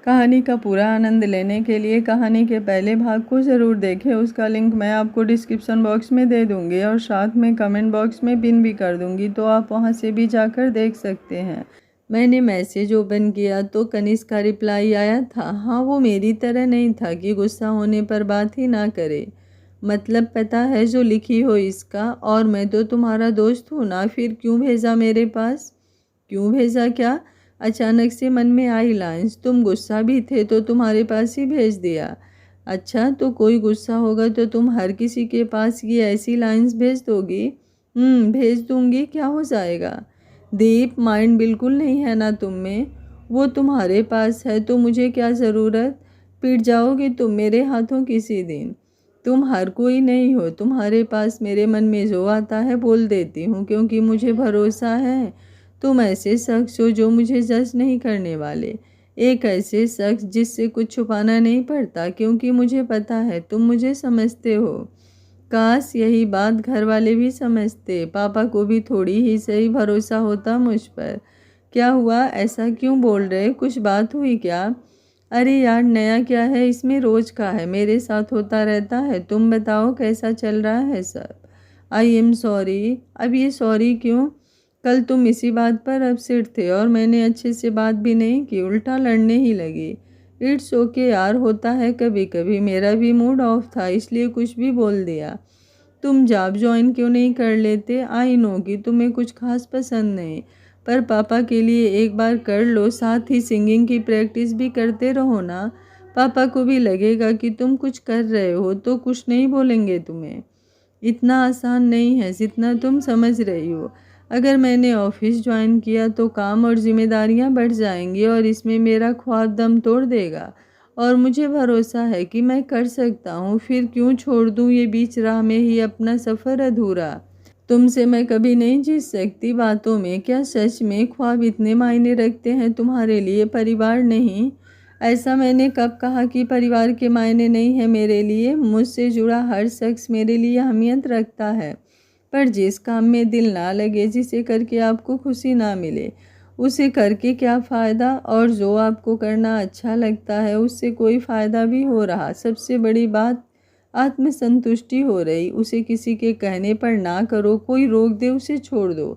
कहानी का पूरा आनंद लेने के लिए कहानी के पहले भाग को ज़रूर देखें। उसका लिंक मैं आपको डिस्क्रिप्शन बॉक्स में दे दूँगी और साथ में कमेंट बॉक्स में पिन भी कर दूँगी, तो आप वहां से भी जाकर देख सकते हैं। मैंने मैसेज ओपन किया तो कनिष्क का रिप्लाई आया था। हाँ, वो मेरी तरह नहीं था कि गुस्सा होने पर बात ही ना करे। मतलब पता है जो लिखी हो इसका, और मैं तो तुम्हारा दोस्त हूँ ना, फिर क्यों भेजा मेरे पास? क्यों भेजा क्या? अचानक से मन में आई लाइंस। तुम गुस्सा भी थे तो तुम्हारे पास ही भेज दिया। अच्छा, तो कोई गुस्सा होगा तो तुम हर किसी के पास ये ऐसी लाइंस भेज दोगी? भेज दूंगी, क्या हो जाएगा? दीप, माइंड बिल्कुल नहीं है ना तुम में? वो तुम्हारे पास है तो मुझे क्या ज़रूरत? पिट जाओगे तुम मेरे हाथों किसी दिन। तुम हर कोई नहीं हो, तुम्हारे पास मेरे मन में जो आता है बोल देती हूँ, क्योंकि मुझे भरोसा है तुम ऐसे शख्स हो जो मुझे जज नहीं करने वाले। एक ऐसे शख्स जिससे कुछ छुपाना नहीं पड़ता, क्योंकि मुझे पता है तुम मुझे समझते हो। काश यही बात घर वाले भी समझते, पापा को भी थोड़ी ही सही भरोसा होता मुझ पर। क्या हुआ, ऐसा क्यों बोल रहे? कुछ बात हुई क्या? अरे यार, नया क्या है इसमें? रोज का है, मेरे साथ होता रहता है। तुम बताओ कैसा चल रहा है सब? I am sorry. अब ये सॉरी क्यों? कल तुम इसी बात पर अपसेट थे और मैंने अच्छे से बात भी नहीं की, उल्टा लड़ने ही लगी। इट्स ओके यार, होता है कभी कभी। मेरा भी मूड ऑफ था इसलिए कुछ भी बोल दिया। तुम जॉब ज्वाइन क्यों नहीं कर लेते? आई नो कि तुम्हें कुछ खास पसंद नहीं, पर पापा के लिए एक बार कर लो। साथ ही सिंगिंग की प्रैक्टिस भी करते रहो ना। पापा को भी लगेगा कि तुम कुछ कर रहे हो तो कुछ नहीं बोलेंगे तुम्हें। इतना आसान नहीं है जितना तुम समझ रही हो। अगर मैंने ऑफिस ज्वाइन किया तो काम और जिम्मेदारियां बढ़ जाएंगी और इसमें मेरा ख्वाब दम तोड़ देगा, और मुझे भरोसा है कि मैं कर सकता हूँ। फिर क्यों छोड़ दूँ ये बीच राह में ही अपना सफ़र अधूरा? तुमसे मैं कभी नहीं जीत सकती बातों में। क्या सच में ख्वाब इतने मायने रखते हैं तुम्हारे लिए, परिवार नहीं? ऐसा मैंने कब कहा कि परिवार के मायने नहीं है मेरे लिए? मुझसे जुड़ा हर शख्स मेरे लिए अहमियत रखता है, पर जिस काम में दिल ना लगे, जिसे करके आपको खुशी ना मिले, उसे करके क्या फ़ायदा? और जो आपको करना अच्छा लगता है उससे कोई फ़ायदा भी हो रहा, सबसे बड़ी बात आत्मसंतुष्टि हो रही, उसे किसी के कहने पर ना करो, कोई रोक दे उसे छोड़ दो,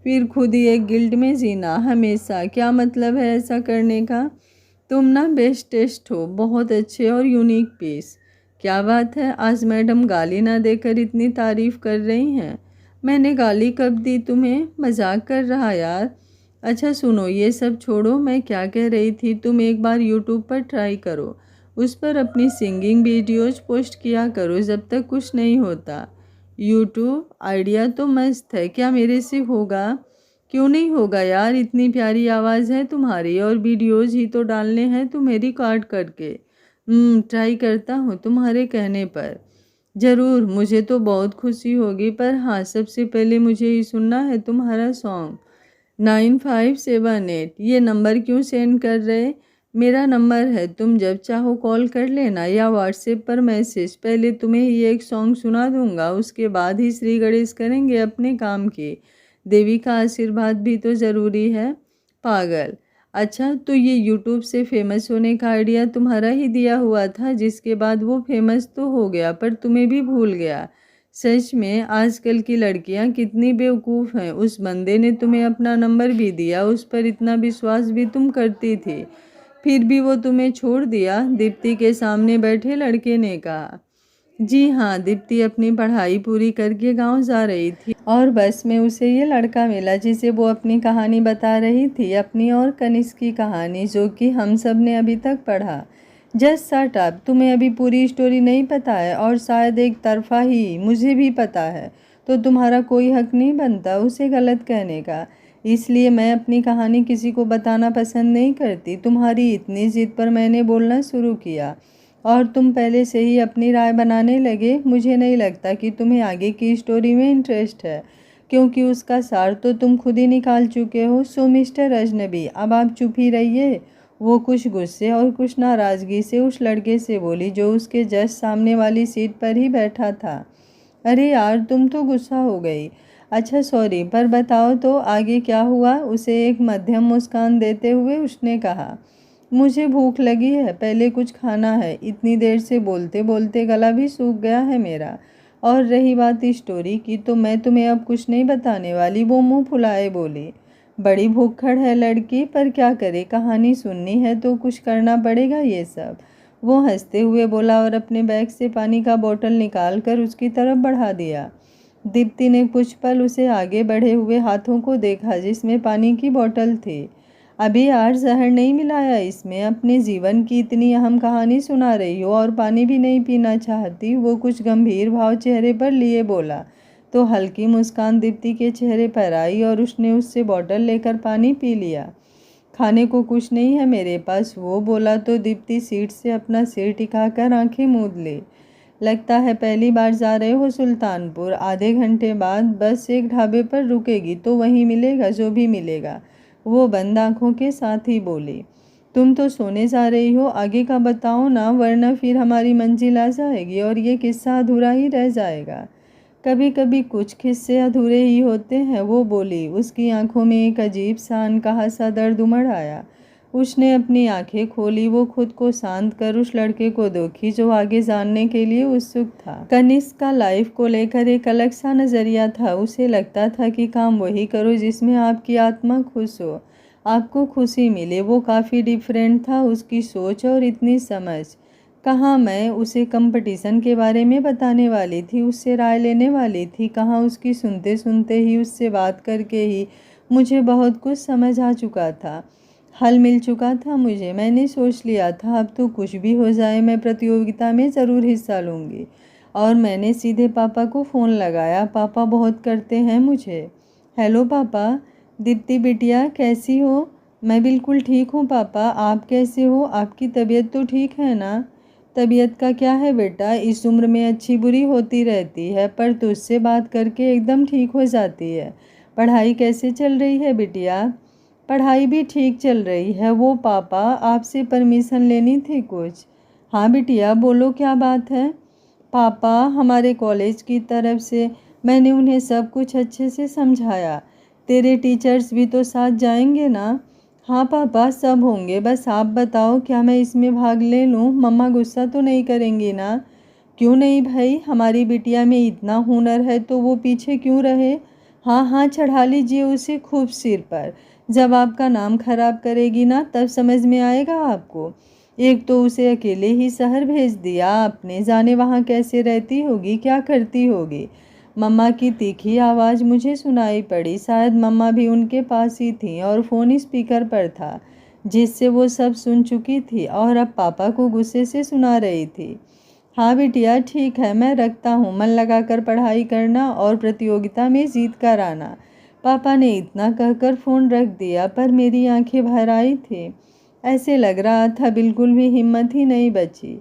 फिर खुद ही एक गिल्ट में जीना हमेशा। क्या मतलब है ऐसा करने का? तुम ना बेस्ट टेस्ट हो, बहुत अच्छे और यूनिक पीस। क्या बात है, आज मैडम गाली ना देकर इतनी तारीफ कर रही हैं। मैंने गाली कब दी तुम्हें? मजाक कर रहा यार। अच्छा सुनो, ये सब छोड़ो, मैं क्या कह रही थी, तुम एक बार यूट्यूब पर ट्राई करो। उस पर अपनी सिंगिंग वीडियोज पोस्ट किया करो जब तक कुछ नहीं होता। यूट्यूब आइडिया तो मस्त है, क्या मेरे से होगा? क्यों नहीं होगा यार, इतनी प्यारी आवाज़ है तुम्हारी और वीडियोज ही तो डालने हैं तुम्हें रिकॉर्ड करके। ट्राई करता हूँ तुम्हारे कहने पर। ज़रूर, मुझे तो बहुत खुशी होगी, पर हाँ, सबसे पहले मुझे ही सुनना है तुम्हारा सॉन्ग। 9578 ये नंबर क्यों सेंड कर रहे? मेरा नंबर है, तुम जब चाहो कॉल कर लेना या व्हाट्सएप पर मैसेज। पहले तुम्हें ये एक सॉन्ग सुना दूंगा, उसके बाद ही श्री गणेश करेंगे अपने काम की। देवी का आशीर्वाद भी तो ज़रूरी है। पागल। अच्छा, तो ये यूट्यूब से फेमस होने का आइडिया तुम्हारा ही दिया हुआ था, जिसके बाद वो फेमस तो हो गया पर तुम्हें भी भूल गया। सच में आजकल की लड़कियां कितनी बेवकूफ़ हैं। उस बंदे ने तुम्हें अपना नंबर भी दिया, उस पर इतना विश्वास भी तुम करती थी, फिर भी वो तुम्हें छोड़ दिया। दीप्ति के सामने बैठे लड़के ने कहा। जी हाँ, दीप्ति अपनी पढ़ाई पूरी करके गांव जा रही थी और बस में उसे ये लड़का मिला जिसे वो अपनी कहानी बता रही थी, अपनी और कनिष्क की कहानी, जो कि हम सब ने अभी तक पढ़ा। जस्ट शट अप, तुम्हें अभी पूरी स्टोरी नहीं पता है और शायद एक तरफा ही मुझे भी पता है, तो तुम्हारा कोई हक नहीं बनता उसे गलत कहने का। इसलिए मैं अपनी कहानी किसी को बताना पसंद नहीं करती। तुम्हारी इतनी जिद पर मैंने बोलना शुरू किया और तुम पहले से ही अपनी राय बनाने लगे। मुझे नहीं लगता कि तुम्हें आगे की स्टोरी में इंटरेस्ट है, क्योंकि उसका सार तो तुम खुद ही निकाल चुके हो। सो मिस्टर अजनबी, अब आप चुप ही रहिए। वो कुछ गुस्से और कुछ नाराज़गी से उस लड़के से बोली जो उसके जस्ट सामने वाली सीट पर ही बैठा था। अरे यार, तुम तो गुस्सा हो गई। अच्छा सॉरी, पर बताओ तो आगे क्या हुआ? उसे एक मध्यम मुस्कान देते हुए उसने कहा। मुझे भूख लगी है, पहले कुछ खाना है। इतनी देर से बोलते बोलते गला भी सूख गया है मेरा। और रही बात स्टोरी की, तो मैं तुम्हें अब कुछ नहीं बताने वाली, वो मुंह फुलाए बोली। बड़ी भूखड़ है लड़की, पर क्या करे, कहानी सुननी है तो कुछ करना पड़ेगा ये सब। वो हंसते हुए बोला और अपने बैग से पानी का बोतल निकाल कर उसकी तरफ बढ़ा दिया। दीप्ति ने कुछ पल उसे आगे बढ़े हुए हाथों को देखा जिसमें पानी की बोतल थी। अभी यार जहर नहीं मिलाया इसमें, अपने जीवन की इतनी अहम कहानी सुना रही हो और पानी भी नहीं पीना चाहती। वो कुछ गंभीर भाव चेहरे पर लिए बोला तो हल्की मुस्कान दीप्ति के चेहरे पर आई और उसने उससे बोतल लेकर पानी पी लिया। खाने को कुछ नहीं है मेरे पास, वो बोला तो दीप्ति सीट से अपना सिर टिकाकर आंखें मूंद ली। लगता है पहली बार जा रहे हो सुल्तानपुर, आधे घंटे बाद बस एक ढाबे पर रुकेगी तो वहीं मिलेगा जो भी मिलेगा, वो बंद आंखों के साथ ही बोली। तुम तो सोने जा रही हो, आगे का बताओ ना, वरना फिर हमारी मंजिल आ जाएगी और ये किस्सा अधूरा ही रह जाएगा। कभी कभी कुछ किस्से अधूरे ही होते हैं, वो बोली। उसकी आंखों में एक अजीब सा अनकहा सा दर्द उमड़ आया। उसने अपनी आंखें खोली। वो खुद को शांत कर उस लड़के को देखी जो आगे जानने के लिए उत्सुक था। कनिष्क का लाइफ को लेकर एक अलग सा नज़रिया था। उसे लगता था कि काम वही करो जिसमें आपकी आत्मा खुश हो, आपको खुशी मिले। वो काफ़ी डिफरेंट था, उसकी सोच और इतनी समझ। कहाँ मैं उसे कंपटीशन के बारे में बताने वाली थी, उससे राय लेने वाली थी। कहाँ उसकी सुनते सुनते ही, उससे बात करके ही मुझे बहुत कुछ समझ आ चुका था, हल मिल चुका था मुझे। मैंने सोच लिया था अब तो कुछ भी हो जाए मैं प्रतियोगिता में ज़रूर हिस्सा लूँगी। और मैंने सीधे पापा को फ़ोन लगाया। पापा बहुत करते हैं मुझे। हेलो पापा। दीप्ति बिटिया कैसी हो? मैं बिल्कुल ठीक हूँ पापा, आप कैसे हो? आपकी तबीयत तो ठीक है ना? तबीयत का क्या है बेटा, इस उम्र में अच्छी बुरी होती रहती है, पर तुझसे बात करके एकदम ठीक हो जाती है। पढ़ाई कैसे चल रही है बिटिया? पढ़ाई भी ठीक चल रही है। वो पापा आपसे परमिशन लेनी थी कुछ। हाँ बिटिया बोलो, क्या बात है? पापा हमारे कॉलेज की तरफ से मैंने उन्हें सब कुछ अच्छे से समझाया। तेरे टीचर्स भी तो साथ जाएंगे ना? हाँ पापा सब होंगे, बस आप बताओ क्या मैं इसमें भाग ले लूँ? मम्मा गुस्सा तो नहीं करेंगी ना? क्यों नहीं भाई, हमारी बिटिया में इतना हुनर है तो वो पीछे क्यों रहे? हाँ हाँ चढ़ा लीजिए उसे खूब सिर पर। जब आपका नाम खराब करेगी ना तब समझ में आएगा आपको। एक तो उसे अकेले ही शहर भेज दिया आपने, जाने वहाँ कैसे रहती होगी, क्या करती होगी। मम्मा की तीखी आवाज़ मुझे सुनाई पड़ी। शायद मम्मा भी उनके पास ही थी और फ़ोन स्पीकर पर था जिससे वो सब सुन चुकी थी और अब पापा को गुस्से से सुना रही थी। हाँ बिटिया ठीक है, मैं रखता हूँ, मन लगाकर पढ़ाई करना और प्रतियोगिता में जीत कर आना। पापा ने इतना कहकर फ़ोन रख दिया, पर मेरी आंखें भर आई थी। ऐसे लग रहा था बिल्कुल भी हिम्मत ही नहीं बची।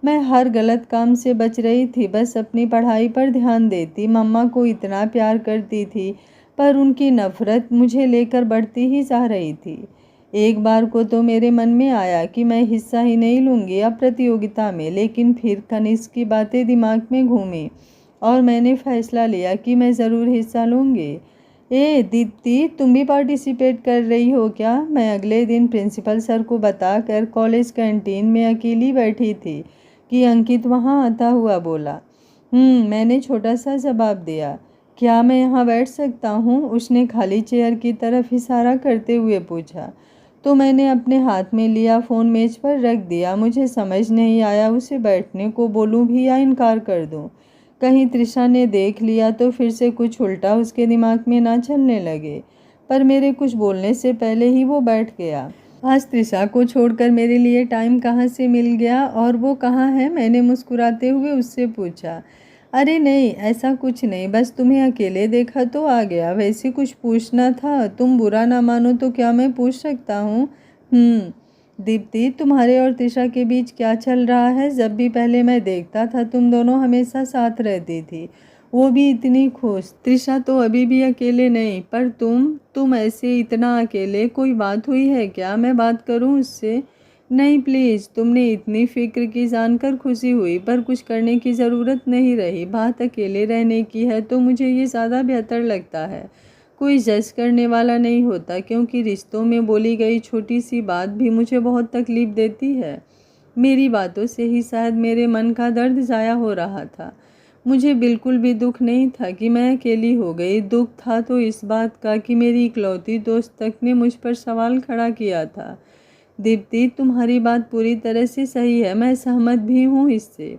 मैं हर गलत काम से बच रही थी, बस अपनी पढ़ाई पर ध्यान देती। मम्मा को इतना प्यार करती थी, पर उनकी नफ़रत मुझे लेकर बढ़ती ही जा रही थी। एक बार को तो मेरे मन में आया कि मैं हिस्सा ही नहीं लूँगी अब प्रतियोगिता में, लेकिन फिर कनिष्क की बातें दिमाग में घूमी और मैंने फैसला लिया कि मैं ज़रूर हिस्सा लूँगी। ए दीप्ति, तुम भी पार्टिसिपेट कर रही हो क्या? मैं अगले दिन प्रिंसिपल सर को बताकर कॉलेज कैंटीन में अकेली बैठी थी कि अंकित वहाँ आता हुआ बोला। मैंने छोटा सा जवाब दिया। क्या मैं यहाँ बैठ सकता हूँ? उसने खाली चेयर की तरफ इशारा करते हुए पूछा। तो मैंने अपने हाथ में लिया फ़ोन मेज पर रख दिया। मुझे समझ नहीं आया उसे बैठने को बोलूँ भी या इनकार कर दूँ। कहीं तृषा ने देख लिया तो फिर से कुछ उल्टा उसके दिमाग में ना चलने लगे। पर मेरे कुछ बोलने से पहले ही वो बैठ गया। आज तृषा को छोड़कर मेरे लिए टाइम कहाँ से मिल गया और वो कहाँ है? मैंने मुस्कुराते हुए उससे पूछा। अरे नहीं, ऐसा कुछ नहीं, बस तुम्हें अकेले देखा तो आ गया। वैसे कुछ पूछना था, तुम बुरा ना मानो तो क्या मैं पूछ सकता हूँ? दीप्ति, तुम्हारे और तृषा के बीच क्या चल रहा है? जब भी पहले मैं देखता था तुम दोनों हमेशा साथ रहती थी, वो भी इतनी खुश। तृषा तो अभी भी अकेले नहीं, पर तुम ऐसे इतना अकेले। कोई बात हुई है क्या? मैं बात करूं उससे? नहीं प्लीज़, तुमने इतनी फिक्र की जानकर खुशी हुई, पर कुछ करने की ज़रूरत नहीं रही। बात अकेले रहने की है तो मुझे ये ज़्यादा बेहतर लगता है। कोई जज करने वाला नहीं होता, क्योंकि रिश्तों में बोली गई छोटी सी बात भी मुझे बहुत तकलीफ़ देती है। मेरी बातों से ही शायद मेरे मन का दर्द ज़ाया हो रहा था। मुझे बिल्कुल भी दुख नहीं था कि मैं अकेली हो गई। दुख था तो इस बात का कि मेरी इकलौती दोस्त तक ने मुझ पर सवाल खड़ा किया था। दीप्ति, तुम्हारी बात पूरी तरह से सही है, मैं सहमत भी हूँ इससे।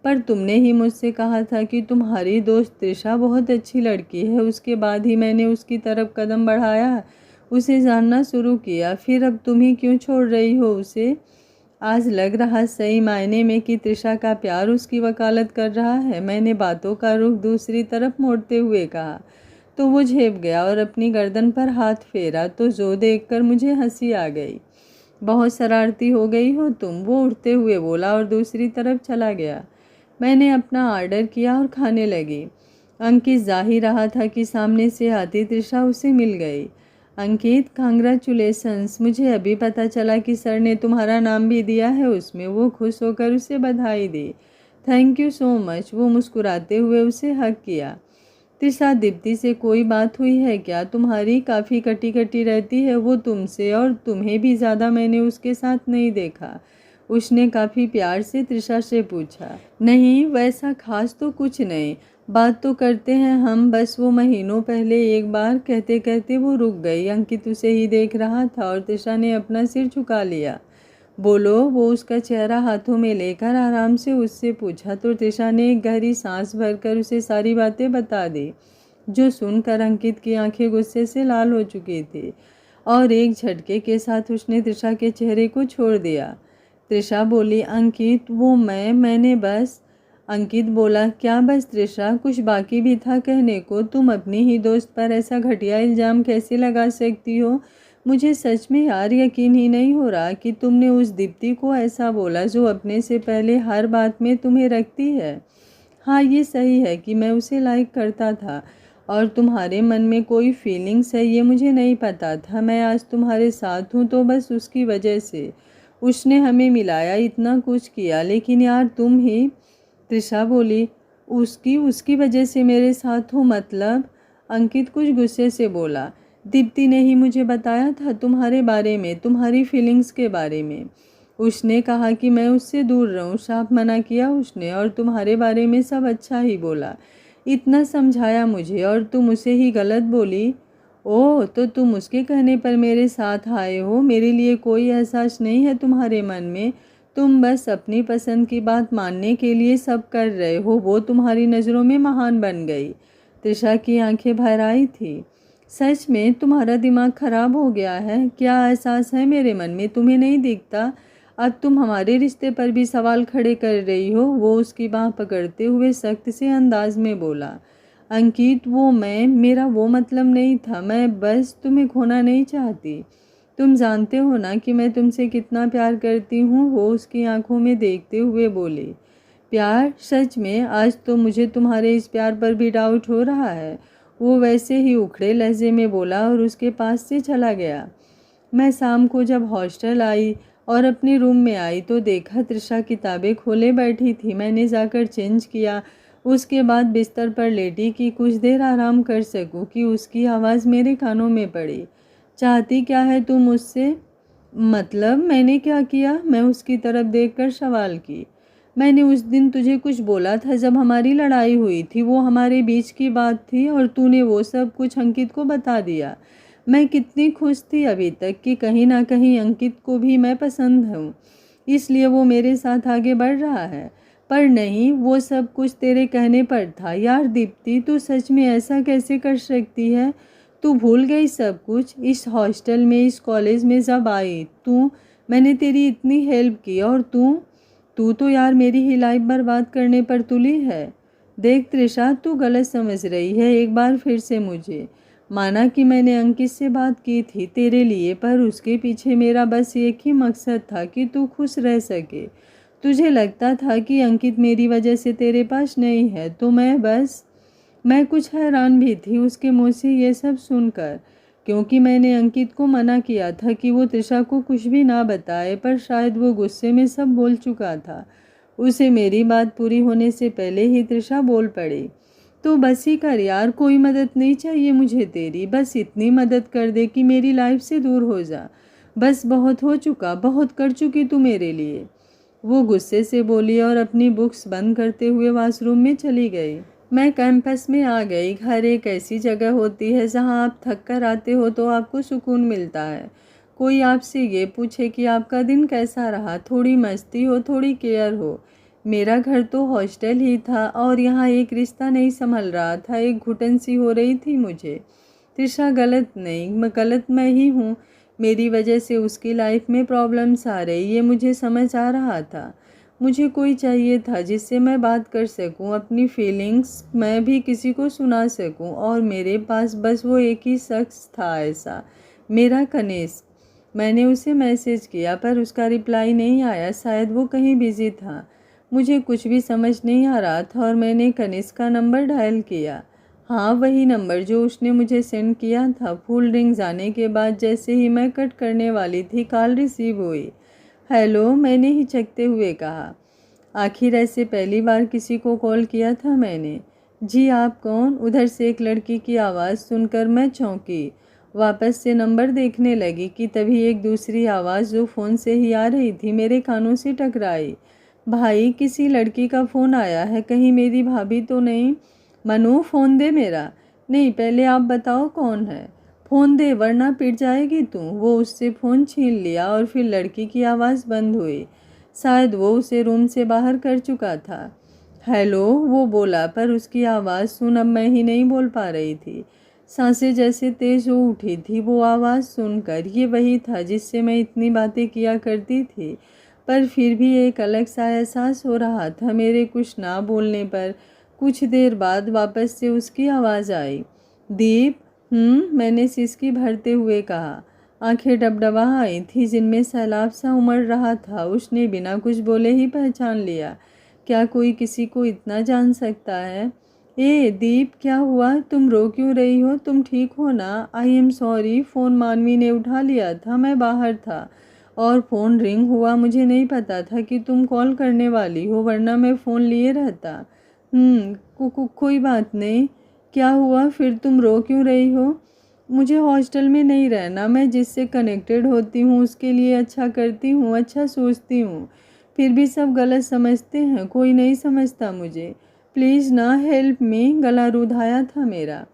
पर तुमने ही मुझसे कहा था कि तुम्हारी दोस्त त्रिशा बहुत अच्छी लड़की है। उसके बाद ही मैंने उसकी तरफ कदम बढ़ाया, उसे जानना शुरू किया। फिर अब तुम ही क्यों छोड़ रही हो उसे? आज लग रहा सही मायने में कि त्रिशा का प्यार उसकी वकालत कर रहा है। मैंने बातों का रुख दूसरी तरफ मोड़ते हुए कहा तो वो झेप गया और अपनी गर्दन पर हाथ फेरा, तो जो देखकर मुझे हंसी आ गई। बहुत शरारती हो गई हो तुम, वो उठते हुए बोला और दूसरी तरफ चला गया। मैंने अपना ऑर्डर किया और खाने लगी। अंकित जा ही रहा था कि सामने से आती त्रिशा उसे मिल गई। अंकित, कांग्रेचुलेशंस, मुझे अभी पता चला कि सर ने तुम्हारा नाम भी दिया है उसमें। वो खुश होकर उसे बधाई दी। थैंक यू सो मच, वो मुस्कुराते हुए उसे हग किया। त्रिशा, दीप्ति से कोई बात हुई है क्या तुम्हारी? काफ़ी कटी कटी रहती है वो तुमसे, और तुम्हें भी ज़्यादा मैंने उसके साथ नहीं देखा। उसने काफ़ी प्यार से त्रिशा से पूछा। नहीं, वैसा खास तो कुछ नहीं, बात तो करते हैं हम, बस वो महीनों पहले एक बार। कहते कहते वो रुक गई। अंकित उसे ही देख रहा था और त्रिशा ने अपना सिर झुका लिया। बोलो, वो उसका चेहरा हाथों में लेकर आराम से उससे पूछा, तो त्रिशा ने एक गहरी सांस भरकर उसे सारी बातें बता दी, जो सुनकर अंकित की आंखें गुस्से से लाल हो चुकी थी, और एक झटके के साथ उसने त्रिशा के चेहरे को छोड़ दिया। त्रिशा बोली, अंकित, वो मैंने बस। अंकित बोला, क्या बस त्रिशा? कुछ बाकी भी था कहने को? तुम अपनी ही दोस्त पर ऐसा घटिया इल्ज़ाम कैसे लगा सकती हो? मुझे सच में यार यकीन ही नहीं हो रहा कि तुमने उस दीप्ति को ऐसा बोला, जो अपने से पहले हर बात में तुम्हें रखती है। हाँ, ये सही है कि मैं उसे लाइक करता था, और तुम्हारे मन में कोई फीलिंग्स है ये मुझे नहीं पता था। मैं आज तुम्हारे साथ हूँ तो बस उसकी वजह से। उसने हमें मिलाया, इतना कुछ किया, लेकिन यार तुम ही। त्रिशा बोली, उसकी वजह से मेरे साथ हो मतलब? अंकित कुछ गुस्से से बोला, दीप्ति ने ही मुझे बताया था तुम्हारे बारे में, तुम्हारी फीलिंग्स के बारे में। उसने कहा कि मैं उससे दूर रहूं, साफ मना किया उसने, और तुम्हारे बारे में सब अच्छा ही बोला। इतना समझाया मुझे और तुम उसे ही गलत बोली। ओह, तो तुम उसके कहने पर मेरे साथ आए हो? मेरे लिए कोई एहसास नहीं है तुम्हारे मन में? तुम बस अपनी पसंद की बात मानने के लिए सब कर रहे हो। वो तुम्हारी नज़रों में महान बन गई। त्रिशा की आंखें भर आई थी। सच में तुम्हारा दिमाग खराब हो गया है? क्या एहसास है मेरे मन में तुम्हें नहीं दिखता? अब तुम हमारे रिश्ते पर भी सवाल खड़े कर रही हो। वो उसकी बाह पकड़ते हुए सख्त से अंदाज में बोला। अंकित, मेरा वो मतलब नहीं था। मैं बस तुम्हें खोना नहीं चाहती। तुम जानते हो ना कि मैं तुमसे कितना प्यार करती हूँ। वो उसकी आंखों में देखते हुए बोली। प्यार? सच में? आज तो मुझे तुम्हारे इस प्यार पर भी डाउट हो रहा है। वो वैसे ही उखड़े लहजे में बोला और उसके पास से चला गया। मैं शाम को जब हॉस्टल आई और अपने रूम में आई तो देखा त्रिशा किताबें खोले बैठी थी। मैंने जाकर चेंज किया, उसके बाद बिस्तर पर लेटी कि कुछ देर आराम कर सकूं कि उसकी आवाज़ मेरे कानों में पड़ी। चाहती क्या है तुम मुझसे? मतलब मैंने क्या किया? मैं उसकी तरफ देखकर सवाल की। मैंने उस दिन तुझे कुछ बोला था जब हमारी लड़ाई हुई थी। वो हमारे बीच की बात थी और तूने वो सब कुछ अंकित को बता दिया। मैं कितनी खुश थी अभी तक कि कहीं ना कहीं अंकित को भी मैं पसंद हूँ, इसलिए वो मेरे साथ आगे बढ़ रहा है। पर नहीं, वो सब कुछ तेरे कहने पर था। यार दीप्ति, तू सच में ऐसा कैसे कर सकती है? तू भूल गई सब कुछ? इस हॉस्टल में, इस कॉलेज में जब आई मैंने तेरी इतनी हेल्प की, और तू तो यार मेरी ही लाइफ बर्बाद करने पर तुली है। देख त्रिशा, तू गलत समझ रही है। एक बार फिर से मुझे माना कि मैंने अंकित से बात की थी तेरे लिए, पर उसके पीछे मेरा बस एक ही मकसद था कि तू खुश रह सके। तुझे लगता था कि अंकित मेरी वजह से तेरे पास नहीं है, तो मैं कुछ हैरान भी थी उसके मुंह से ये सब सुनकर, क्योंकि मैंने अंकित को मना किया था कि वो त्रिशा को कुछ भी ना बताए, पर शायद वो गुस्से में सब बोल चुका था। उसे मेरी बात पूरी होने से पहले ही त्रिशा बोल पड़ी। तो बस ही कर यार, कोई मदद नहीं चाहिए मुझे तेरी, बस इतनी मदद कर दे कि मेरी लाइफ से दूर हो जा। बस बहुत हो चुका, बहुत कर चुकी तू मेरे लिए। वो गुस्से से बोली और अपनी बुक्स बंद करते हुए वॉशरूम में चली गई। मैं कैंपस में आ गई। घर एक ऐसी जगह होती है जहां आप थक कर आते हो तो आपको सुकून मिलता है। कोई आपसे ये पूछे कि आपका दिन कैसा रहा, थोड़ी मस्ती हो, थोड़ी केयर हो। मेरा घर तो हॉस्टल ही था और यहाँ एक रिश्ता नहीं संभल रहा था, एक घुटन सी हो रही थी मुझे। त्रिशा गलत नहीं, गलत मैं ही हूँ। मेरी वजह से उसकी लाइफ में प्रॉब्लम्स आ रही, ये मुझे समझ आ रहा था। मुझे कोई चाहिए था जिससे मैं बात कर सकूं, अपनी फीलिंग्स मैं भी किसी को सुना सकूं, और मेरे पास बस वो एक ही शख्स था ऐसा, मेरा कनिष्क। मैंने उसे मैसेज किया पर उसका रिप्लाई नहीं आया, शायद वो कहीं बिजी था। मुझे कुछ भी समझ नहीं आ रहा था और मैंने कनिष्क का नंबर डायल किया। हाँ, वही नंबर जो उसने मुझे सेंड किया था। फुल रिंग जाने के बाद जैसे ही मैं कट करने वाली थी, कॉल रिसीव हुई। हेलो, मैंने हिचकते हुए कहा। आखिर ऐसे पहली बार किसी को कॉल किया था मैंने। जी आप कौन? उधर से एक लड़की की आवाज़ सुनकर मैं चौंकी। वापस से नंबर देखने लगी कि तभी एक दूसरी आवाज़ जो फ़ोन से ही आ रही थी मेरे कानों से टकराई। भाई, किसी लड़की का फ़ोन आया है, कहीं मेरी भाभी तो नहीं? मनु, फ़ोन दे मेरा। नहीं, पहले आप बताओ कौन है। फ़ोन दे वरना पिट जाएगी तू। वो उससे फ़ोन छीन लिया और फिर लड़की की आवाज़ बंद हुई। शायद वो उसे रूम से बाहर कर चुका था। हेलो, वो बोला, पर उसकी आवाज़ सुन अब मैं ही नहीं बोल पा रही थी। सांसें जैसे तेज हो उठी थी वो आवाज़ सुनकर। ये वही था जिससे मैं इतनी बातें किया करती थी, पर फिर भी एक अलग सा एहसास हो रहा था मेरे कुछ ना बोलने पर। कुछ देर बाद वापस से उसकी आवाज़ आई। दीप। मैंने सिसकी भरते हुए कहा। आंखें डबडबा आई थी जिनमें सैलाब सा उमड़ रहा था। उसने बिना कुछ बोले ही पहचान लिया। क्या कोई किसी को इतना जान सकता है? ए दीप, क्या हुआ? तुम रो क्यों रही हो? तुम ठीक हो ना? I am sorry. फ़ोन मानवी ने उठा लिया था, मैं बाहर था और फ़ोन रिंग हुआ। मुझे नहीं पता था कि तुम कॉल करने वाली हो, वरना मैं फ़ोन लिए रहता। कोई बात नहीं। क्या हुआ फिर? तुम रो क्यों रही हो? मुझे हॉस्टल में नहीं रहना। मैं जिससे कनेक्टेड होती हूँ उसके लिए अच्छा करती हूँ, अच्छा सोचती हूँ, फिर भी सब गलत समझते हैं। कोई नहीं समझता मुझे। प्लीज़ ना, हेल्प मी। गला रुधाया था मेरा।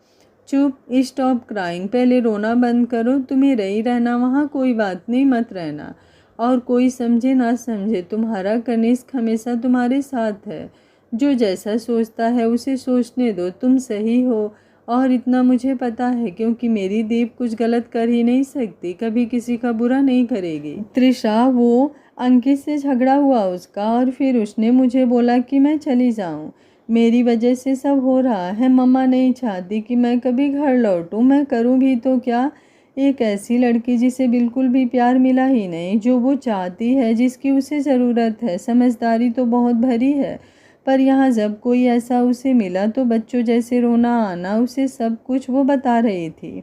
चुप, स्टॉप क्राइंग। पहले रोना बंद करो। तुम्हें रही रहना वहाँ, कोई बात नहीं, मत रहना। और कोई समझे ना समझे, तुम्हारा कनिष्क हमेशा तुम्हारे साथ है। जो जैसा सोचता है उसे सोचने दो, तुम सही हो। और इतना मुझे पता है क्योंकि मेरी दीप कुछ गलत कर ही नहीं सकती, कभी किसी का बुरा नहीं करेगी। त्रिशा, वो अंकित से झगड़ा हुआ उसका और फिर उसने मुझे बोला कि मैं चली जाऊं। मेरी वजह से सब हो रहा है। मम्मा नहीं चाहती कि मैं कभी घर लौटूं। मैं करूं भी तो क्या? एक ऐसी लड़की जिसे बिल्कुल भी प्यार मिला ही नहीं, जो वो चाहती है, जिसकी उसे ज़रूरत है। समझदारी तो बहुत भरी है, पर यहाँ जब कोई ऐसा उसे मिला तो बच्चों जैसे रोना आना, उसे सब कुछ वो बता रही थी।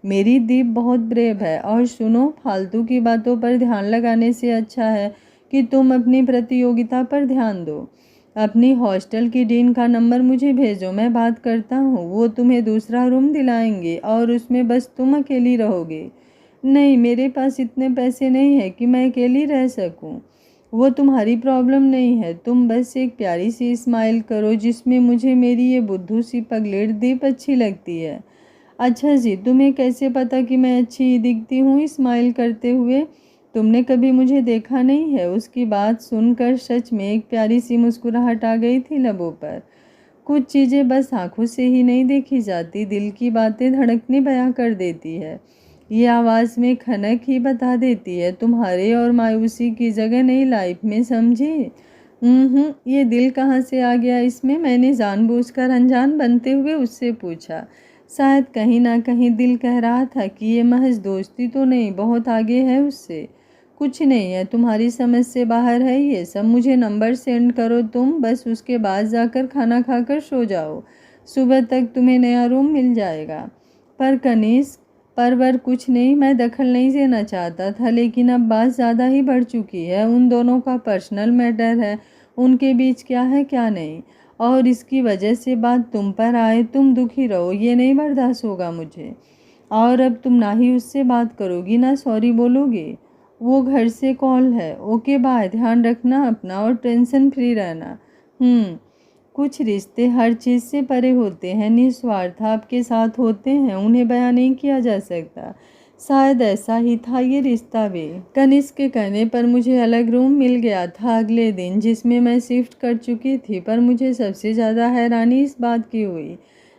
मेरी दीप बहुत ब्रेव है। और सुनो, फालतू की बातों पर ध्यान लगाने से अच्छा है कि तुम अपनी प्रतियोगिता पर ध्यान दो। अपनी हॉस्टल की डीन का नंबर मुझे भेजो, मैं बात करता हूँ। वो तुम्हें दूसरा रूम दिलाएंगे और उसमें बस तुम अकेली रहोगे। नहीं, मेरे पास इतने पैसे नहीं है कि मैं अकेली रह सकूँ। वो तुम्हारी प्रॉब्लम नहीं है। तुम बस एक प्यारी सी स्माइल करो जिसमें मुझे मेरी ये बुद्धू सी पगलेट दीप अच्छी लगती है। अच्छा जी, तुम्हें कैसे पता कि मैं अच्छी दिखती हूँ स्माइल करते हुए? तुमने कभी मुझे देखा नहीं है? उसकी बात सुनकर सच में एक प्यारी सी मुस्कुराहट आ गई थी लबों पर। कुछ चीज़ें बस आंखों से ही नहीं देखी जाती, दिल की बातें धड़कने बयां कर देती है। ये आवाज़ में खनक ही बता देती है तुम्हारे और मायूसी की जगह नहीं लाइफ में, समझी? ये दिल कहाँ से आ गया इसमें? मैंने जानबूझकर अनजान बनते हुए उससे पूछा। शायद कहीं ना कहीं दिल कह रहा था कि ये महज दोस्ती तो नहीं, बहुत आगे है उससे। कुछ नहीं है, तुम्हारी समझ से बाहर है ये सब। मुझे नंबर सेंड करो तुम, बस उसके बाद जाकर खाना खाकर सो जाओ। सुबह तक तुम्हें नया रूम मिल जाएगा। पर कनिष्क, परवर कुछ नहीं, मैं दखल नहीं देना चाहता था, लेकिन अब बात ज़्यादा ही बढ़ चुकी है। उन दोनों का पर्सनल मैटर है, उनके बीच क्या है क्या नहीं। और इसकी वजह से बात तुम पर आए, तुम दुखी रहो, ये नहीं बर्दाश्त होगा मुझे। और अब तुम ना ही उससे बात करोगी ना सॉरी बोलोगी। वो घर से कॉल है। ओके बाय, ध्यान रखना अपना और टेंशन फ्री रहना। कुछ रिश्ते हर चीज़ से परे होते हैं, निस्वार्थ आपके साथ होते हैं, उन्हें बयां नहीं किया जा सकता। शायद ऐसा ही था ये रिश्ता भी। कनिष्क के कहने पर मुझे अलग रूम मिल गया था अगले दिन, जिसमें मैं शिफ्ट कर चुकी थी। पर मुझे सबसे ज़्यादा हैरानी इस बात की हुई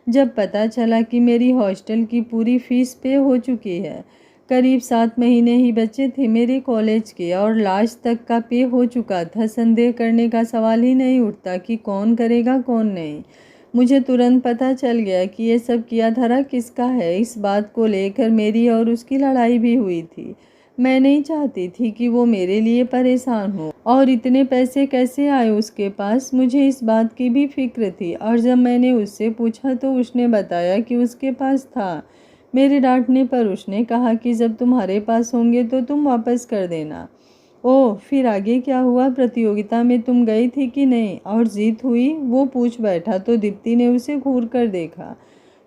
जब पता चला कि मेरी हॉस्टल की पूरी फीस पे हो चुकी है। करीब 7 महीने ही बचे थे मेरे कॉलेज के और लास्ट तक का पे हो चुका था। संदेह करने का सवाल ही नहीं उठता कि कौन करेगा कौन नहीं। मुझे तुरंत पता चल गया कि ये सब किया धरा किसका है। इस बात को लेकर मेरी और उसकी लड़ाई भी हुई थी। मैं नहीं चाहती थी कि वो मेरे लिए परेशान हो। और इतने पैसे कैसे आए उसके पास, मुझे इस बात की भी फिक्र थी। और जब मैंने उससे पूछा तो उसने बताया कि उसके पास था। मेरे डांटने पर उसने कहा कि जब तुम्हारे पास होंगे तो तुम वापस कर देना। ओह, फिर आगे क्या हुआ? प्रतियोगिता में तुम गई थी कि नहीं और जीत हुई? वो पूछ बैठा तो दीप्ति ने उसे घूर कर देखा।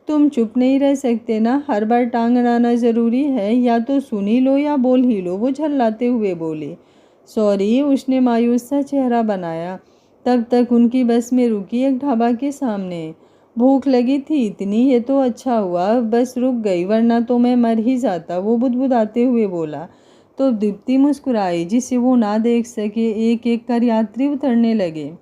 तुम चुप नहीं रह सकते ना, हर बार टांग अड़ाना ज़रूरी है? या तो सुन ही लो या बोल ही लो, वो झल्लाते हुए बोली। सॉरी, उसने मायूस सा चेहरा बनाया। तब तक उनकी बस में रुकी एक ढाबा के सामने। भूख लगी थी इतनी, ये तो अच्छा हुआ बस रुक गई, वरना तो मैं मर ही जाता, वो बुदबुदाते हुए बोला। तो दीप्ति मुस्कुराई जिसे वो ना देख सके। एक एक कर यात्री उतरने लगे।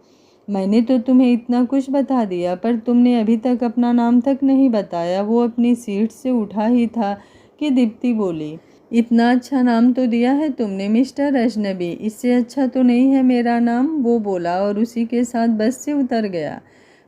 मैंने तो तुम्हें इतना कुछ बता दिया, पर तुमने अभी तक अपना नाम तक नहीं बताया। वो अपनी सीट से उठा ही था कि दीप्ति बोली, इतना अच्छा नाम तो दिया है तुमने मिस्टर अजनबी, इससे अच्छा तो नहीं है मेरा नाम। वो बोला और उसी के साथ बस से उतर गया।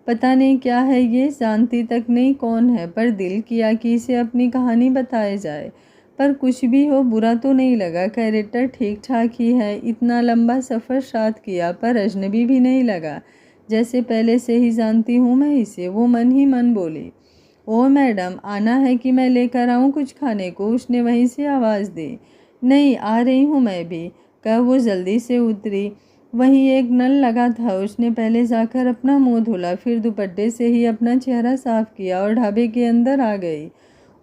पता नहीं क्या है ये, जानती तक नहीं कौन है, पर दिल किया कि इसे अपनी कहानी बताई जाए। पर कुछ भी हो, बुरा तो नहीं लगा। कैरेक्टर ठीक ठाक ही है। इतना लंबा सफ़र साथ किया, पर अजनबी भी नहीं लगा। जैसे पहले से ही जानती हूँ मैं इसे। वो मन ही मन बोली, ओ मैडम, आना है कि मैं लेकर आऊँ कुछ खाने को? उसने वहीं से आवाज़ दी। नहीं, आ रही हूँ मैं भी, कह वो जल्दी से उतरी। वहीं एक नल लगा था। उसने पहले जाकर अपना मुंह धुला, फिर दुपट्टे से ही अपना चेहरा साफ किया और ढाबे के अंदर आ गई।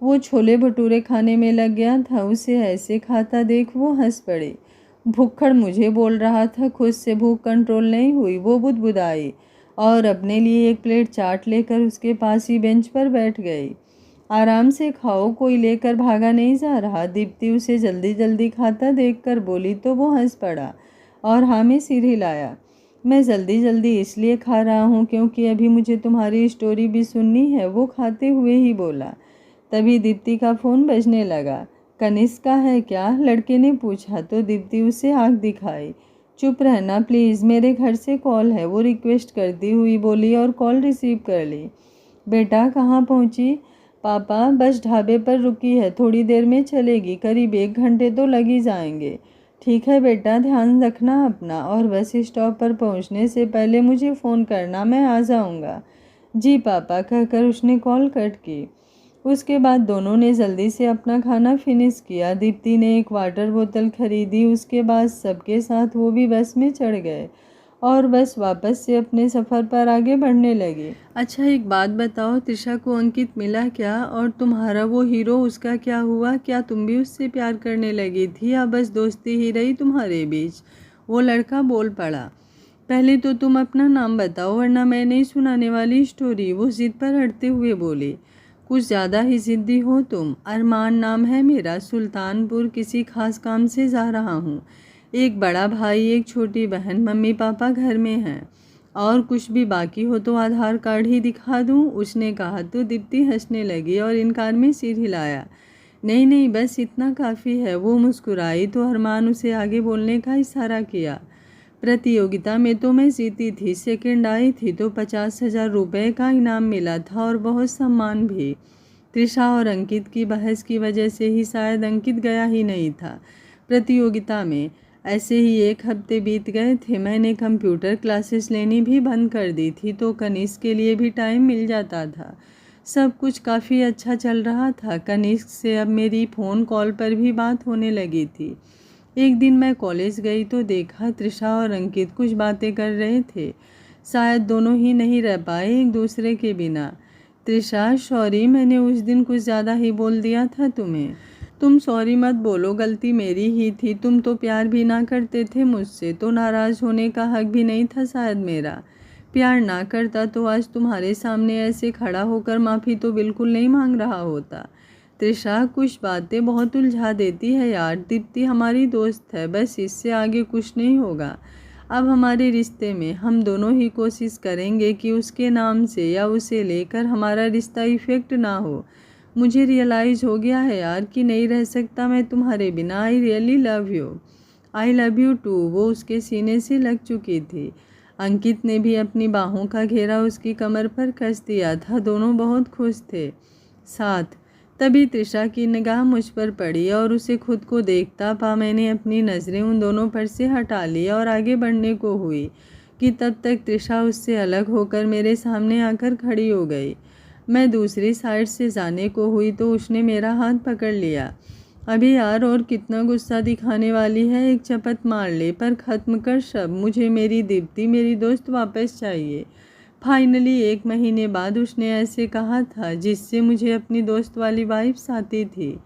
वो छोले भटूरे खाने में लग गया था। उसे ऐसे खाता देख वो हंस पड़ी। भुक्खड़ मुझे बोल रहा था, खुद से भूख कंट्रोल नहीं हुई। वो बुदबुदाई और अपने लिए एक प्लेट चाट लेकर उसके पास ही बेंच पर बैठ गई। आराम से खाओ, कोई लेकर भागा नहीं जा रहा। दीप्ति उसे जल्दी जल्दी खाता देखकर बोली तो वो हंस पड़ा और हाँ में सिर हिलाया। मैं जल्दी जल्दी इसलिए खा रहा हूँ क्योंकि अभी मुझे तुम्हारी स्टोरी भी सुननी है, वो खाते हुए ही बोला। तभी दीप्ति का फ़ोन बजने लगा। कनिष्क का है क्या? लड़के ने पूछा तो दीप्ति उसे आँख दिखाई। चुप रहना प्लीज़, मेरे घर से कॉल है, वो रिक्वेस्ट करती हुई बोली और कॉल रिसीव कर ली। बेटा कहाँ पहुँची? पापा बस ढाबे पर रुकी है, थोड़ी देर में चलेगी, करीब 1 घंटे तो लग ही जाएंगे। ठीक है बेटा, ध्यान रखना अपना, और बस स्टॉप पर पहुँचने से पहले मुझे फ़ोन करना, मैं आ जाऊँगा। जी पापा, कहकर उसने कॉल कट की। उसके बाद दोनों ने जल्दी से अपना खाना फिनिश किया। दीप्ति ने एक वाटर बोतल खरीदी। उसके बाद सबके साथ वो भी बस में चढ़ गए और बस वापस से अपने सफ़र पर आगे बढ़ने लगे। अच्छा एक बात बताओ, त्रिशा को अंकित मिला क्या? और तुम्हारा वो हीरो, उसका क्या हुआ? क्या तुम भी उससे प्यार करने लगी थी या बस दोस्ती ही रही तुम्हारे बीच? वो लड़का बोल पड़ा। पहले तो तुम अपना नाम बताओ, वरना मैं नहीं सुनाने वाली स्टोरी। वो जिद पर अड़ते हुए बोली। कुछ ज़्यादा ही ज़िद्दी हो तुम। अरमान नाम है मेरा, सुल्तानपुर किसी खास काम से जा रहा हूँ। एक बड़ा भाई, एक छोटी बहन, मम्मी पापा घर में हैं। और कुछ भी बाकी हो तो आधार कार्ड ही दिखा दूँ, उसने कहा तो दीप्ति हंसने लगी और इनकार में सिर हिलाया। नहीं नहीं, बस इतना काफ़ी है। वो मुस्कुराई तो अरमान उसे आगे बोलने का इशारा किया। प्रतियोगिता में तो मैं जीती थी, सेकंड आई थी तो 50,000 रुपये का इनाम मिला था और बहुत सम्मान भी। त्रिशा और अंकित की बहस की वजह से ही शायद अंकित गया ही नहीं था प्रतियोगिता में। ऐसे ही 1 हफ्ते बीत गए थे। मैंने कंप्यूटर क्लासेस लेनी भी बंद कर दी थी तो कनिष्क के लिए भी टाइम मिल जाता था। सब कुछ काफ़ी अच्छा चल रहा था। कनिष्क से अब मेरी फ़ोन कॉल पर भी बात होने लगी थी। एक दिन मैं कॉलेज गई तो देखा त्रिशा और अंकित कुछ बातें कर रहे थे। शायद दोनों ही नहीं रह पाए एक दूसरे के बिना। त्रिशा, सॉरी, मैंने उस दिन कुछ ज़्यादा ही बोल दिया था तुम्हें। तुम सॉरी मत बोलो, गलती मेरी ही थी। तुम तो प्यार भी ना करते थे मुझसे, तो नाराज़ होने का हक भी नहीं था शायद मेरा। प्यार ना करता तो आज तुम्हारे सामने ऐसे खड़ा होकर माफ़ी तो बिल्कुल नहीं मांग रहा होता। त्रिशा, कुछ बातें बहुत उलझा देती है यार। दीप्ति हमारी दोस्त है, बस इससे आगे कुछ नहीं होगा। अब हमारे रिश्ते में हम दोनों ही कोशिश करेंगे कि उसके नाम से या उसे लेकर हमारा रिश्ता इफेक्ट ना हो। मुझे रियलाइज़ हो गया है यार कि नहीं रह सकता मैं तुम्हारे बिना। I really love you. I love you too. वो उसके सीने से लग चुकी थी। अंकित ने भी अपनी बाहों का घेरा उसकी कमर पर कस दिया था। दोनों बहुत खुश थे साथ। तभी त्रिशा की निगाह मुझ पर पड़ी और उसे खुद को देखता पा मैंने अपनी नज़रें उन दोनों पर से हटा ली और आगे बढ़ने को हुई कि तब तक त्रिशा उससे अलग होकर मेरे सामने आकर खड़ी हो गई। मैं दूसरी साइड से जाने को हुई तो उसने मेरा हाथ पकड़ लिया। अभी यार और कितना गुस्सा दिखाने वाली है, एक चपत मार ले, पर ख़त्म कर सब। मुझे मेरी दीप्ति, मेरी दोस्त वापस चाहिए। फाइनली 1 महीने बाद उसने ऐसे कहा था जिससे मुझे अपनी दोस्त वाली वाइब्स आती थी।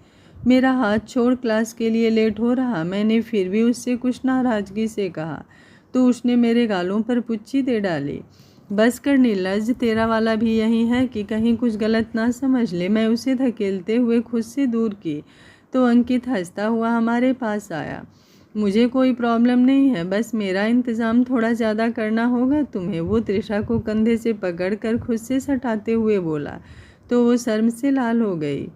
मेरा हाथ छोड़ क्लास के लिए लेट हो रहा। मैंने फिर भी उससे कुछ नाराज़गी से कहा तो उसने मेरे गालों पर पुच्ची दे डाली। बस कर निर्लज्ज, तेरा वाला भी यही है कि कहीं कुछ गलत ना समझ ले। मैं उसे धकेलते हुए खुद से दूर की तो अंकित हंसता हुआ हमारे पास आया। मुझे कोई प्रॉब्लम नहीं है, बस मेरा इंतज़ाम थोड़ा ज़्यादा करना होगा तुम्हें। वो त्रिशा को कंधे से पकड़कर खुद से सटाते हुए बोला तो वो शर्म से लाल हो गई।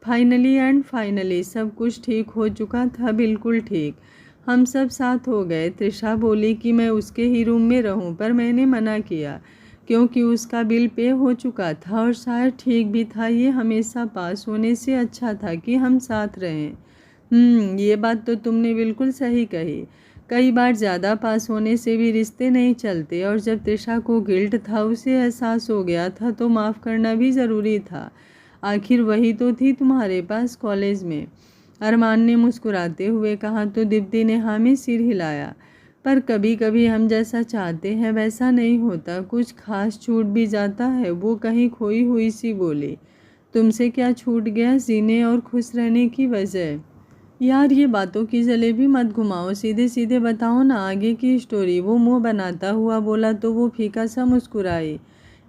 फाइनली एंड फाइनली सब कुछ ठीक हो चुका था, बिल्कुल ठीक। हम सब साथ हो गए। त्रिशा बोली कि मैं उसके ही रूम में रहूं, पर मैंने मना किया क्योंकि उसका बिल पे हो चुका था और शायद ठीक भी था। ये हमेशा पास होने से अच्छा था कि हम साथ रहें। ये बात तो तुमने बिल्कुल सही कही। कई बार ज़्यादा पास होने से भी रिश्ते नहीं चलते और जब त्रिशा को गिल्ट था, उसे एहसास हो गया था, तो माफ़ करना भी ज़रूरी था। आखिर वही तो थी तुम्हारे पास कॉलेज में। अरमान ने मुस्कुराते हुए कहा तो दीप्ति ने हाँ में सिर हिलाया। पर कभी कभी हम जैसा चाहते हैं वैसा नहीं होता, कुछ खास छूट भी जाता है। वो कहीं खोई हुई सी बोली। तुमसे क्या छूट गया जीने और खुश रहने की वजह? यार ये बातों की जलेबी मत घुमाओ, सीधे सीधे बताओ ना आगे की स्टोरी। वो मुंह बनाता हुआ बोला तो वो फीका सा मुस्कुराई।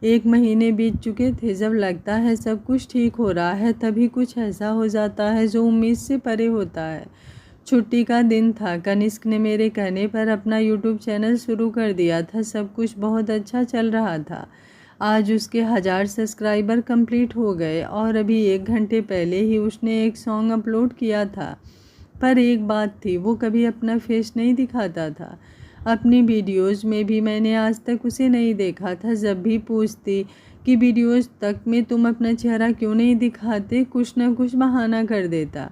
1 महीने बीत चुके थे। जब लगता है सब कुछ ठीक हो रहा है तभी कुछ ऐसा हो जाता है जो उम्मीद से परे होता है। छुट्टी का दिन था। कनिष्क ने मेरे कहने पर अपना यूट्यूब चैनल शुरू कर दिया था। सब कुछ बहुत अच्छा चल रहा था। आज उसके 1000 सब्सक्राइबर कंप्लीट हो गए और अभी 1 घंटे पहले ही उसने एक सॉन्ग अपलोड किया था। पर एक बात थी, वो कभी अपना फेस नहीं दिखाता था। अपनी वीडियोज़ में भी मैंने आज तक उसे नहीं देखा था। जब भी पूछती कि वीडियोज़ तक में तुम अपना चेहरा क्यों नहीं दिखाते, कुछ ना कुछ बहाना कर देता।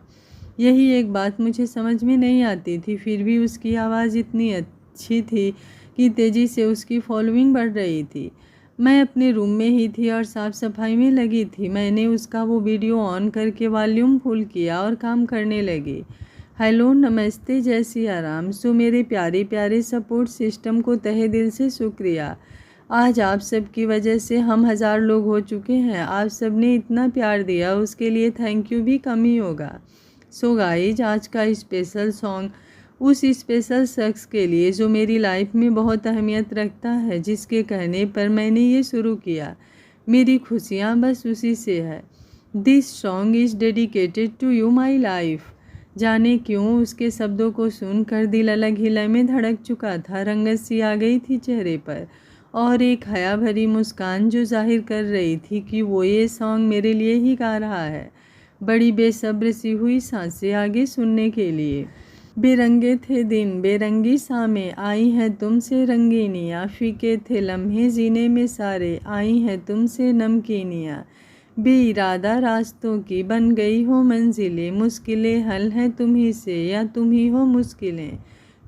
यही एक बात मुझे समझ में नहीं आती थी। फिर भी उसकी आवाज़ इतनी अच्छी थी कि तेज़ी से उसकी फॉलोइंग बढ़ रही थी। मैं अपने रूम में ही थी और साफ़ सफाई में लगी थी। मैंने उसका वो वीडियो ऑन करके वॉल्यूम फुल किया और काम करने लगी। हेलो, नमस्ते, जय सिया राम। सो मेरे प्यारे प्यारे सपोर्ट सिस्टम को तहे दिल से शुक्रिया। आज आप सब की वजह से हम 1000 लोग हो चुके हैं। आप सब ने इतना प्यार दिया, उसके लिए थैंक यू भी कम ही होगा। सो गाइज, आज का स्पेशल सॉन्ग उस स्पेशल शख्स के लिए जो मेरी लाइफ में बहुत अहमियत रखता है, जिसके कहने पर मैंने ये शुरू किया। मेरी खुशियाँ बस उसी से है। This song is dedicated to you my life. जाने क्यों उसके शब्दों को सुनकर दिल अलग ही लय में धड़क चुका था। रंगत सी आ गई थी चेहरे पर और एक हया भरी मुस्कान जो जाहिर कर रही थी कि वो ये सॉन्ग मेरे लिए ही गा रहा है। बड़ी बेसब्र सी हुई सांसें आगे सुनने के लिए। बेरंगे थे दिन, बेरंगी शामें, आई हैं तुमसे रंगीनियाँ। फीके थे लम्हे जीने में सारे, आई हैं तुमसे नमकीनियाँ। बेइरादा रास्तों की बन गई हो मंजिलें, मुश्किलें हल हैं तुम ही से या तुम ही हो मुश्किलें।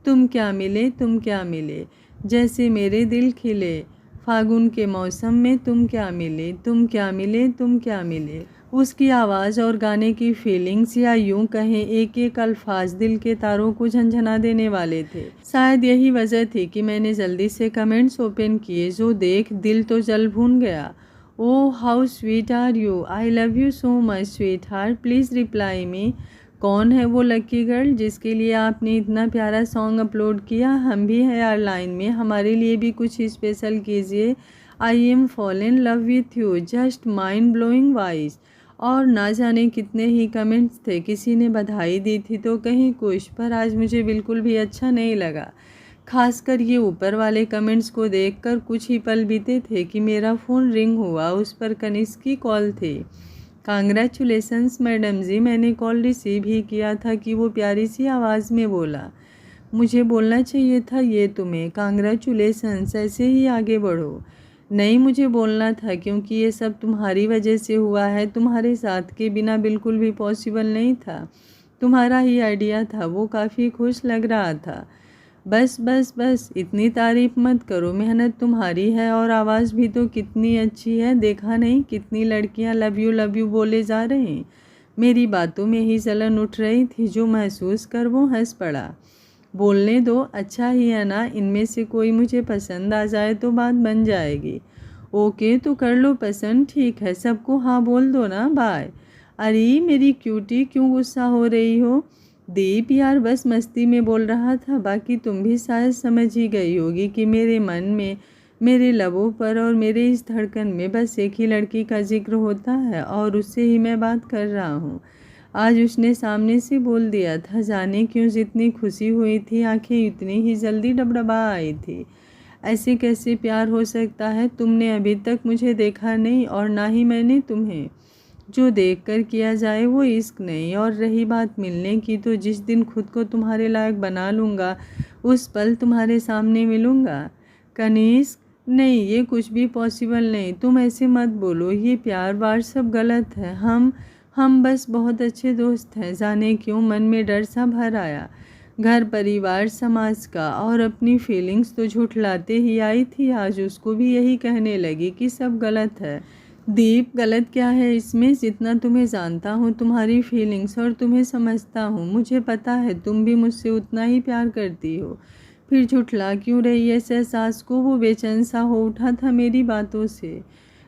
तुम क्या मिले, तुम क्या मिले, जैसे मेरे दिल खिले। फागुन के मौसम में तुम क्या मिले, तुम क्या मिले, तुम क्या मिले। उसकी आवाज़ और गाने की फीलिंग्स, या यूं कहें एक एक अल्फाज, दिल के तारों को झंझना देने वाले थे। शायद यही वजह थी कि मैंने जल्दी से कमेंट्स ओपन किए। जो देख दिल तो जल भून गया। Oh how sweet are you, I love you so much sweetheart, please reply me. कौन है वो लकी गर्ल जिसके लिए आपने इतना प्यारा सॉन्ग अपलोड किया? हम भी हैं यार लाइन में, हमारे लिए भी कुछ स्पेशल कीजिए। I am fall in love with you, just mind blowing voice. और ना जाने कितने ही कमेंट्स थे। किसी ने बधाई दी थी तो कहीं कुछ, पर आज मुझे बिल्कुल भी अच्छा नहीं लगा। खासकर ये ऊपर वाले कमेंट्स को देखकर कुछ ही पल बीते थे कि मेरा फ़ोन रिंग हुआ। उस पर कनिष्क की कॉल थी। कांग्रेचुलेसन्स मैडम जी, मैंने कॉल रिसीव ही किया था कि वो प्यारी सी आवाज़ में बोला। मुझे बोलना चाहिए था ये तुम्हें, कांग्रेचुलेसन्स, ऐसे ही आगे बढ़ो। नहीं, मुझे बोलना था क्योंकि ये सब तुम्हारी वजह से हुआ है। तुम्हारे साथ के बिना बिल्कुल भी पॉसिबल नहीं था। तुम्हारा ही आइडिया था, वो काफ़ी खुश लग रहा था। बस बस बस, इतनी तारीफ मत करो, मेहनत तुम्हारी है और आवाज़ भी तो कितनी अच्छी है। देखा नहीं कितनी लड़कियां लव यू बोले जा रहे हैं। मेरी बातों में ही जलन उठ रही थी, जो महसूस कर वो हंस पड़ा। बोलने दो, अच्छा ही है ना, इनमें से कोई मुझे पसंद आ जाए तो बात बन जाएगी। ओके तो कर लो पसंद, ठीक है, सबको हाँ बोल दो ना, बाय। अरे मेरी क्यूटी, क्यों गुस्सा हो रही हो? दीप यार बस मस्ती में बोल रहा था, बाकी तुम भी शायद समझ ही गई होगी कि मेरे मन में, मेरे लबों पर और मेरे इस धड़कन में बस एक ही लड़की का जिक्र होता है और उससे ही मैं बात कर रहा हूँ। आज उसने सामने से बोल दिया था। जाने क्यों जितनी खुशी हुई थी, आंखें उतनी ही जल्दी डबडबा आई थी। ऐसे कैसे प्यार हो सकता है? तुमने अभी तक मुझे देखा नहीं और ना ही मैंने तुम्हें। जो देखकर किया जाए वो इश्क नहीं। और रही बात मिलने की, तो जिस दिन खुद को तुम्हारे लायक बना लूँगा उस पल तुम्हारे सामने मिलूँगा। कनिष्क, नहीं, ये कुछ भी पॉसिबल नहीं। तुम ऐसे मत बोलो, ये प्यार वार सब गलत है। हम बस बहुत अच्छे दोस्त हैं। जाने क्यों मन में डर सा भर आया। घर परिवार समाज का और अपनी फीलिंग्स तो झुठलाते ही आई थी। आज उसको भी यही कहने लगी कि सब गलत है। दीप, गलत क्या है इसमें? जितना तुम्हें जानता हूँ, तुम्हारी फीलिंग्स और तुम्हें समझता हूँ, मुझे पता है तुम भी मुझसे उतना ही प्यार करती हो। फिर झुठला क्यों रही है इस एहसास को? वो बेचैन सा हो उठा था मेरी बातों से।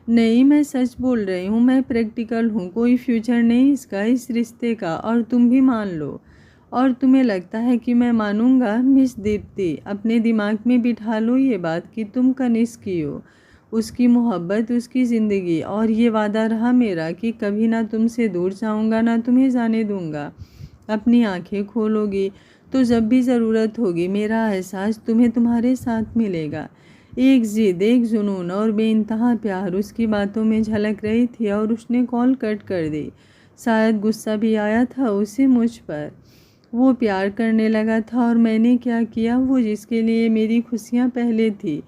नहीं, मैं सच बोल रही हूँ, मैं प्रैक्टिकल हूँ। कोई फ्यूचर नहीं इसका, इस रिश्ते का, और तुम भी मान लो। और तुम्हें लगता है कि मैं मानूंगा? मिस दीप्ति, अपने दिमाग में बिठा लो ये बात कि तुम कनिष्क की हो, उसकी मोहब्बत, उसकी ज़िंदगी। और ये वादा रहा मेरा कि कभी ना तुमसे दूर जाऊंगा, ना तुम्हें जाने दूंगा। अपनी आंखें खोलोगी तो जब भी ज़रूरत होगी, मेरा एहसास तुम्हें तुम्हारे साथ मिलेगा। एक जिद, एक जुनून और बेइंतहा प्यार उसकी बातों में झलक रही थी। और उसने कॉल कट कर दी। शायद गुस्सा भी आया था उसे मुझ पर। वो प्यार करने लगा था और मैंने क्या किया? वो जिसके लिए मेरी खुशियाँ पहले थी,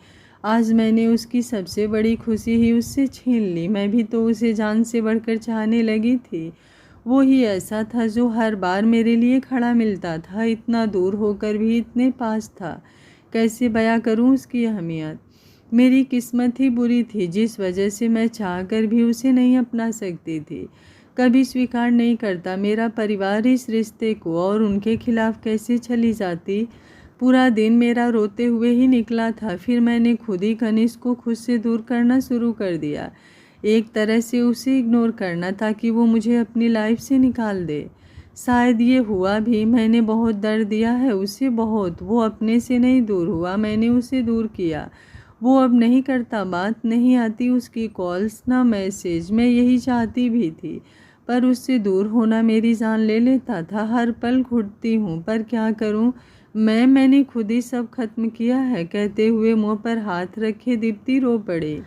आज मैंने उसकी सबसे बड़ी खुशी ही उससे छीन ली। मैं भी तो उसे जान से बढ़कर चाहने लगी थी। वो ही ऐसा था जो हर बार मेरे लिए खड़ा मिलता था, इतना दूर होकर भी इतने पास था। कैसे बयां करूं उसकी अहमियत? मेरी किस्मत ही बुरी थी, जिस वजह से मैं चाहकर भी उसे नहीं अपना सकती थी। कभी स्वीकार नहीं करता मेरा परिवार इस रिश्ते को, और उनके खिलाफ कैसे चली जाती। पूरा दिन मेरा रोते हुए ही निकला था। फिर मैंने खुद ही कनिष्क को खुद से दूर करना शुरू कर दिया। एक तरह से उसे इग्नोर करना ताकि वो मुझे अपनी लाइफ से निकाल दे। शायद ये हुआ भी। मैंने बहुत दर्द दिया है उसे, बहुत। वो अपने से नहीं दूर हुआ, मैंने उसे दूर किया। वो अब नहीं करता बात, नहीं आती उसकी कॉल्स, ना मैसेज। मैं यही चाहती भी थी, पर उससे दूर होना मेरी जान ले लेता था। हर पल घुटती हूँ, पर क्या करूँ? मैंने खुद ही सब खत्म किया है। कहते हुए मुँह पर हाथ रखे दीप्ति रो पड़े।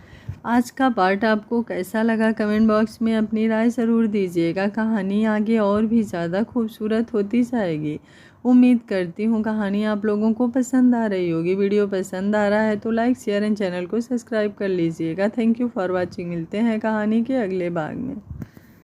आज का पार्ट आपको कैसा लगा? कमेंट बॉक्स में अपनी राय ज़रूर दीजिएगा। कहानी आगे और भी ज़्यादा खूबसूरत होती जाएगी। उम्मीद करती हूँ कहानी आप लोगों को पसंद आ रही होगी। वीडियो पसंद आ रहा है तो लाइक, शेयर एंड चैनल को सब्सक्राइब कर लीजिएगा। Thank you for watching. मिलते हैं कहानी के अगले भाग में।